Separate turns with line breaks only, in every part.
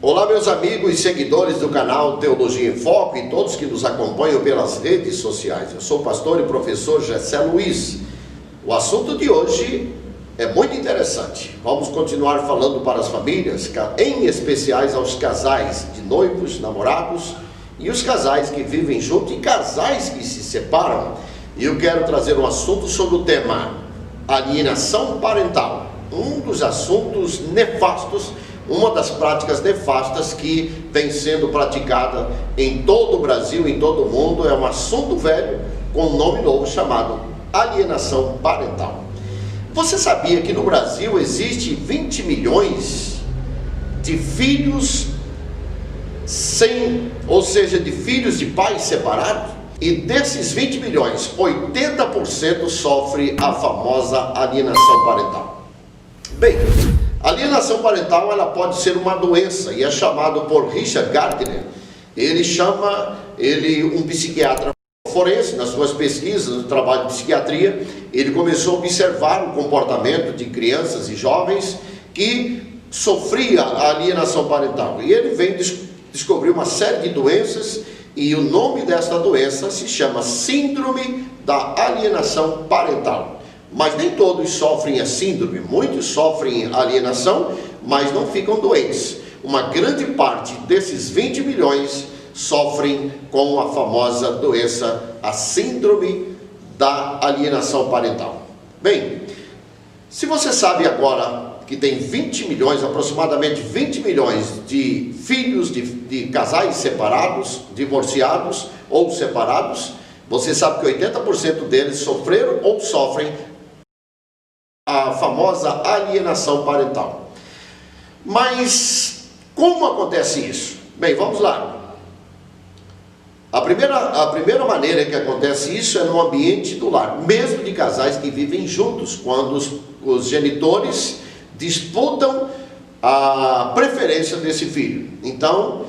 Olá, meus amigos e seguidores do canal Teologia em Foco e todos que nos acompanham pelas redes sociais. Eu sou o pastor e professor Gessé Luiz. O assunto de hoje é muito interessante. Vamos continuar falando para as famílias, em especiais aos casais de noivos, namorados e os casais que vivem juntos e casais que se separam. E eu quero trazer um assunto sobre o tema alienação parental. Um dos assuntos nefastos, uma das práticas nefastas que vem sendo praticada em todo o Brasil, em todo o mundo, é um assunto velho com um nome novo chamado alienação parental. Você sabia que no Brasil existe 20 milhões de filhos de filhos de pais separados? E desses 20 milhões, 80% sofre a famosa alienação parental. Bem, a alienação parental ela pode ser uma doença e é chamado por Richard Gardner. Um psiquiatra forense, nas suas pesquisas, no trabalho de psiquiatria, ele começou a observar o comportamento de crianças e jovens que sofriam a alienação parental. E ele vem descobrir uma série de doenças e o nome desta doença se chama Síndrome da Alienação Parental. Mas nem todos sofrem a síndrome, muitos sofrem alienação, mas não ficam doentes. Uma grande parte desses 20 milhões sofrem com a famosa doença, a síndrome da alienação parental. Bem, se você sabe agora que tem 20 milhões, aproximadamente 20 milhões de filhos de casais separados, divorciados ou separados, você sabe que 80% deles sofreram ou sofrem a famosa alienação parental. Mas como acontece isso? Bem, vamos lá. A primeira maneira que acontece isso é no ambiente do lar, mesmo de casais que vivem juntos, quando os genitores disputam a preferência desse filho. Então,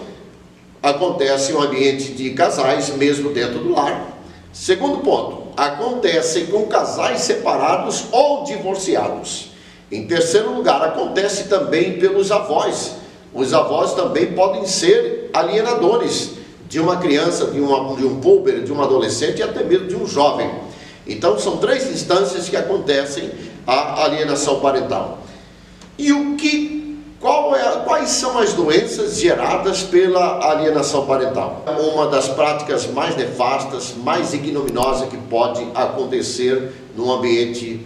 acontece um ambiente de casais, mesmo dentro do lar. Segundo ponto, acontece com casais separados ou divorciados. Em terceiro lugar, acontece também pelos avós. Os avós também podem ser alienadores de uma criança, de um puber, de um adolescente e até mesmo de um jovem. Então, são três instâncias que acontecem a alienação parental. E quais são as doenças geradas pela alienação parental? Uma das práticas mais nefastas, mais ignominiosas que pode acontecer no ambiente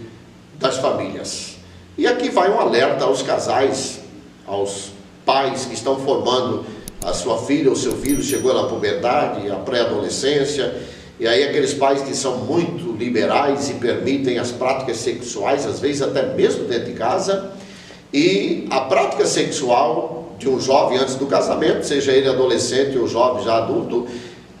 das famílias. E aqui vai um alerta aos casais, aos pais que estão formando a sua filha ou seu filho, chegou na puberdade, a pré-adolescência, e aí aqueles pais que são muito liberais e permitem as práticas sexuais, às vezes até mesmo dentro de casa. E a prática sexual de um jovem antes do casamento, seja ele adolescente ou jovem já adulto,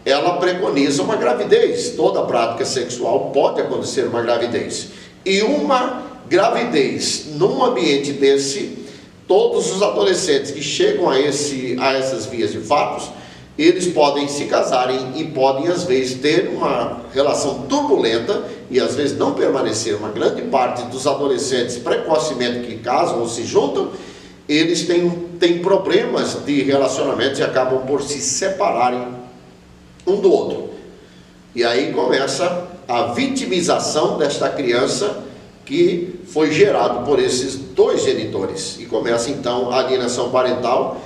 ela preconiza uma gravidez. Toda prática sexual pode acontecer uma gravidez. E uma gravidez num ambiente desse, todos os adolescentes que chegam a essas vias de fatos, eles podem se casarem e podem às vezes ter uma relação turbulenta e às vezes não permanecer. Uma grande parte dos adolescentes precocemente que casam ou se juntam, eles têm problemas de relacionamento e acabam por se separarem um do outro. E aí começa a vitimização desta criança que foi gerado por esses dois genitores. E começa então a alienação parental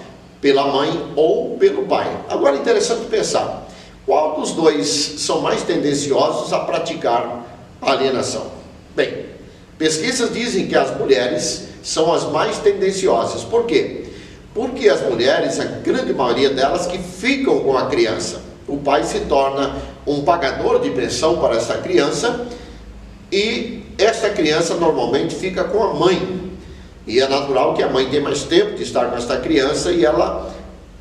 pela mãe ou pelo pai. Agora é interessante pensar, qual dos dois são mais tendenciosos a praticar a alienação? Bem, pesquisas dizem que as mulheres são as mais tendenciosas. Por quê? Porque as mulheres, a grande maioria delas, que ficam com a criança. O pai se torna um pagador de pensão para essa criança e essa criança normalmente fica com a mãe. E é natural que a mãe tenha mais tempo de estar com essa criança e ela,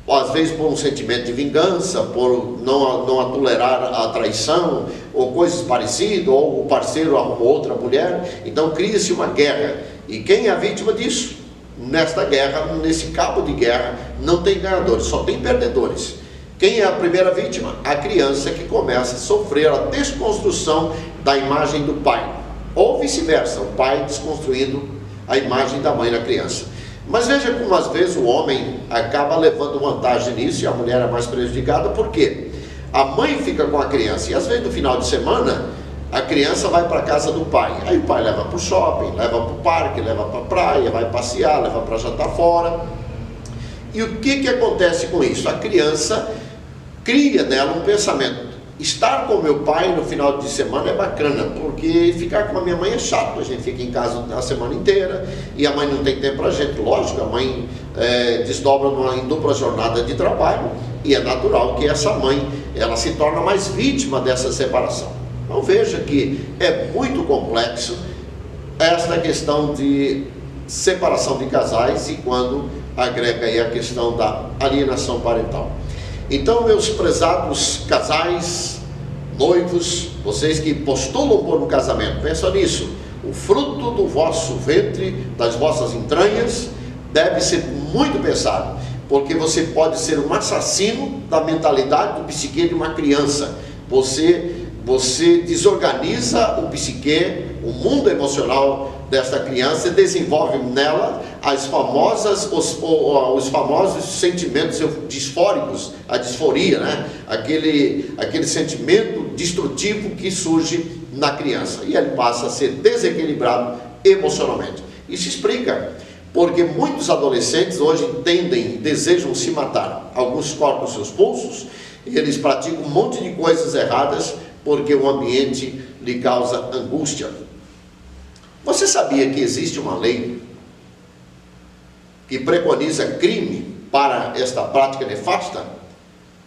às vezes por um sentimento de vingança, por não tolerar a traição, ou coisas parecidas, ou o parceiro arrumou outra mulher, então cria-se uma guerra. E quem é a vítima disso? Nesta guerra, nesse cabo de guerra, não tem ganhadores, só tem perdedores. Quem é a primeira vítima? A criança que começa a sofrer a desconstrução da imagem do pai. Ou vice-versa, o pai desconstruindo a imagem da mãe na criança. Mas veja como às vezes o homem acaba levando vantagem nisso e a mulher é mais prejudicada. Por quê? A mãe fica com a criança e às vezes no final de semana a criança vai para a casa do pai. Aí o pai leva para o shopping, leva para o parque, leva para a praia, vai passear, leva para jantar fora. E o que acontece com isso? A criança cria nela um pensamento: estar com meu pai no final de semana é bacana, porque ficar com a minha mãe é chato, a gente fica em casa a semana inteira e a mãe não tem tempo para a gente. Lógico, a mãe desdobra em dupla jornada de trabalho e é natural que essa mãe ela se torna mais vítima dessa separação. Então veja que é muito complexo esta questão de separação de casais e quando agrega aí a questão da alienação parental. Então, meus prezados casais, noivos, vocês que postulam por um casamento, pensa nisso: o fruto do vosso ventre, das vossas entranhas, deve ser muito pensado, porque você pode ser um assassino da mentalidade do psique de uma criança. Você desorganiza o psique, o mundo emocional desta criança e desenvolve nela os famosos sentimentos disfóricos, a disforia, né? Aquele sentimento destrutivo que surge na criança e ele passa a ser desequilibrado emocionalmente. Isso explica porque muitos adolescentes hoje desejam se matar. Alguns cortam seus pulsos, eles praticam um monte de coisas erradas porque o ambiente lhe causa angústia. Você sabia que existe uma lei que preconiza crime para esta prática nefasta?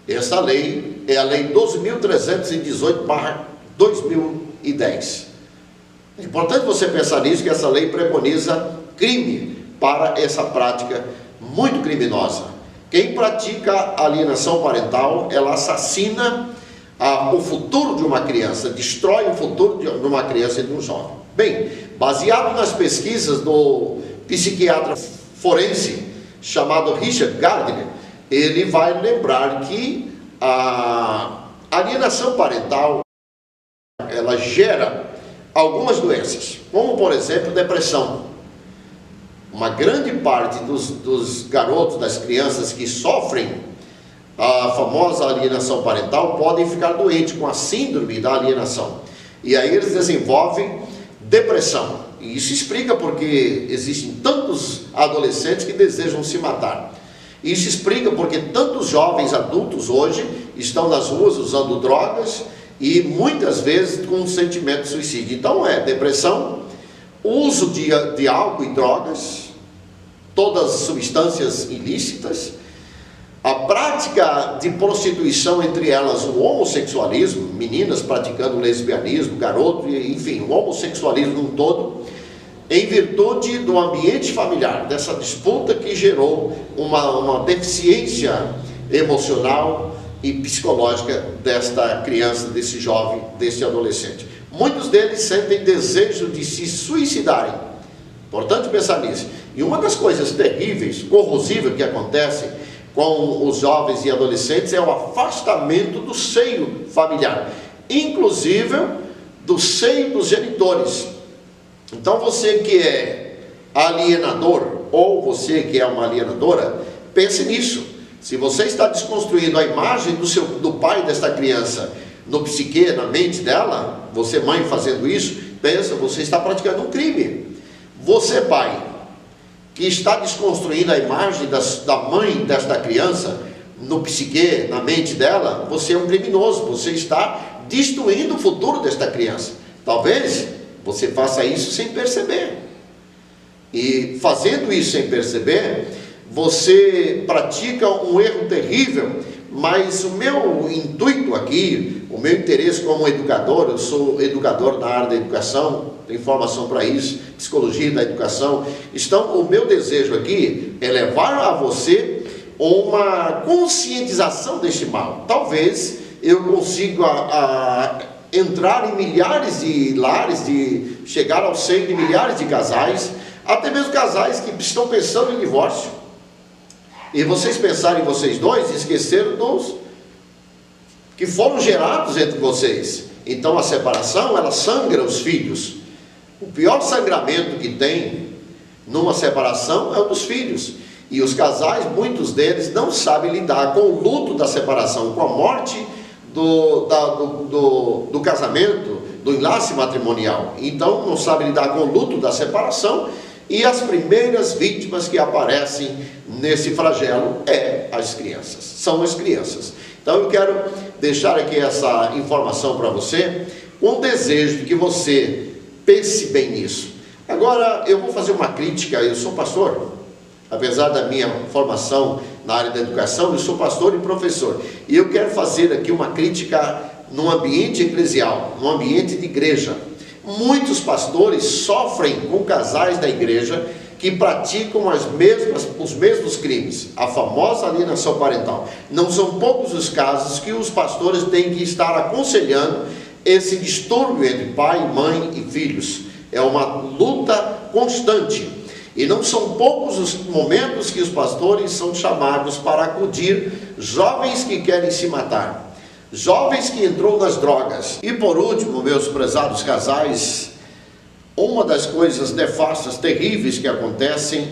Esta lei é a Lei 12.318/2010. É importante você pensar nisso, que essa lei preconiza crime para essa prática muito criminosa. Quem pratica alienação parental, ela assassina o futuro de uma criança, destrói o futuro de uma criança e de um jovem. Bem, baseado nas pesquisas do psiquiatra forense chamado Richard Gardner, ele vai lembrar que a alienação parental ela gera algumas doenças, como por exemplo depressão. Uma grande parte dos garotos, das crianças que sofrem a famosa alienação parental podem ficar doentes com a síndrome da alienação, e aí eles desenvolvem depressão. E isso explica porque existem tantos adolescentes que desejam se matar. Isso explica porque tantos jovens adultos hoje estão nas ruas usando drogas e muitas vezes com um sentimento de suicídio. Então depressão, uso de álcool e drogas, todas as substâncias ilícitas, a prática de prostituição, entre elas o homossexualismo, meninas praticando lesbianismo, garoto, enfim, o homossexualismo no todo, em virtude do ambiente familiar, dessa disputa que gerou uma deficiência emocional e psicológica desta criança, desse jovem, desse adolescente. Muitos deles sentem desejo de se suicidarem. Importante pensar nisso. E uma das coisas terríveis, corrosivas que acontece com os jovens e adolescentes é o afastamento do seio familiar, inclusive do seio dos genitores. Então você que é alienador ou você que é uma alienadora, pense nisso. Se você está desconstruindo a imagem do pai desta criança no psique, na mente dela, você mãe fazendo isso, pensa, você está praticando um crime. Você pai que está desconstruindo a imagem da mãe desta criança no psique, na mente dela, você é um criminoso, você está destruindo o futuro desta criança. Talvez você faça isso sem perceber. E fazendo isso sem perceber, você pratica um erro terrível. Mas o meu intuito aqui, o meu interesse como educador, eu sou educador na área da educação, tenho formação para isso, psicologia da educação. Então, o meu desejo aqui é levar a você uma conscientização deste mal. Talvez eu consiga entrar em milhares de lares, de chegar ao seio de milhares de casais, até mesmo casais que estão pensando em divórcio. E vocês pensarem em vocês dois e esqueceram dos que foram gerados entre vocês. Então a separação, ela sangra os filhos. O pior sangramento que tem numa separação é o dos filhos. E os casais, muitos deles, não sabem lidar com o luto da separação, com a morte do casamento, do enlace matrimonial. Então, não sabem lidar com o luto da separação, e as primeiras vítimas que aparecem nesse flagelo são as crianças. Então, eu quero deixar aqui essa informação para você, com o desejo de que você pense bem nisso. Agora, eu vou fazer uma crítica. Eu sou pastor, apesar da minha formação na área da educação, eu sou pastor e professor. E eu quero fazer aqui uma crítica no ambiente eclesial, no ambiente de igreja. Muitos pastores sofrem com casais da igreja que praticam os mesmos crimes, a famosa alienação parental. Não são poucos os casos que os pastores têm que estar aconselhando esse distúrbio entre pai, mãe e filhos. É uma luta constante. E não são poucos os momentos que os pastores são chamados para acudir jovens que querem se matar, jovens que entrou nas drogas. E por último, meus prezados casais, uma das coisas nefastas, terríveis que acontecem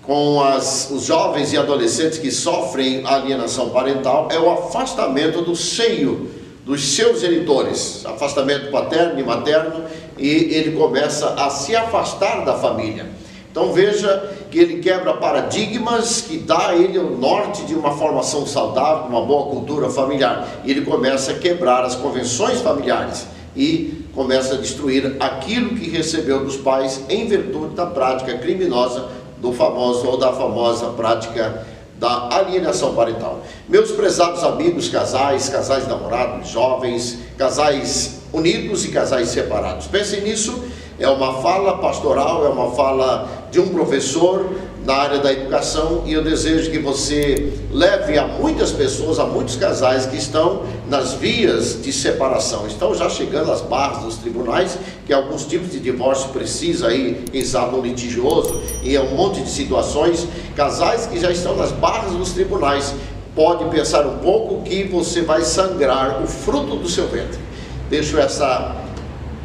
com os jovens e adolescentes que sofrem alienação parental é o afastamento do seio dos seus genitores, afastamento paterno e materno, e ele começa a se afastar da família. Então veja que ele quebra paradigmas que dá a ele o norte de uma formação saudável, uma boa cultura familiar. E ele começa a quebrar as convenções familiares e começa a destruir aquilo que recebeu dos pais em virtude da prática criminosa da famosa prática da alienação parental. Meus prezados amigos, casais namorados, jovens, casais unidos e casais separados, pensem nisso. É uma fala pastoral, é uma fala de um professor na área da educação, e eu desejo que você leve a muitas pessoas, a muitos casais que estão nas vias de separação, estão já chegando às barras dos tribunais, que alguns tipos de divórcio precisa aí, quem sabe, um litigioso, e é um monte de situações. Casais que já estão nas barras dos tribunais, pode pensar um pouco que você vai sangrar o fruto do seu ventre. Deixo essa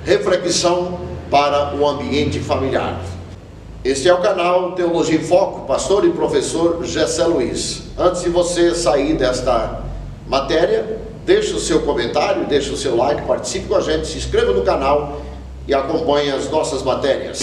reflexão para o ambiente familiar. Este é o canal Teologia em Foco, pastor e professor Gessé Luiz. Antes de você sair desta matéria, deixe o seu comentário, deixe o seu like, participe com a gente, se inscreva no canal e acompanhe as nossas matérias.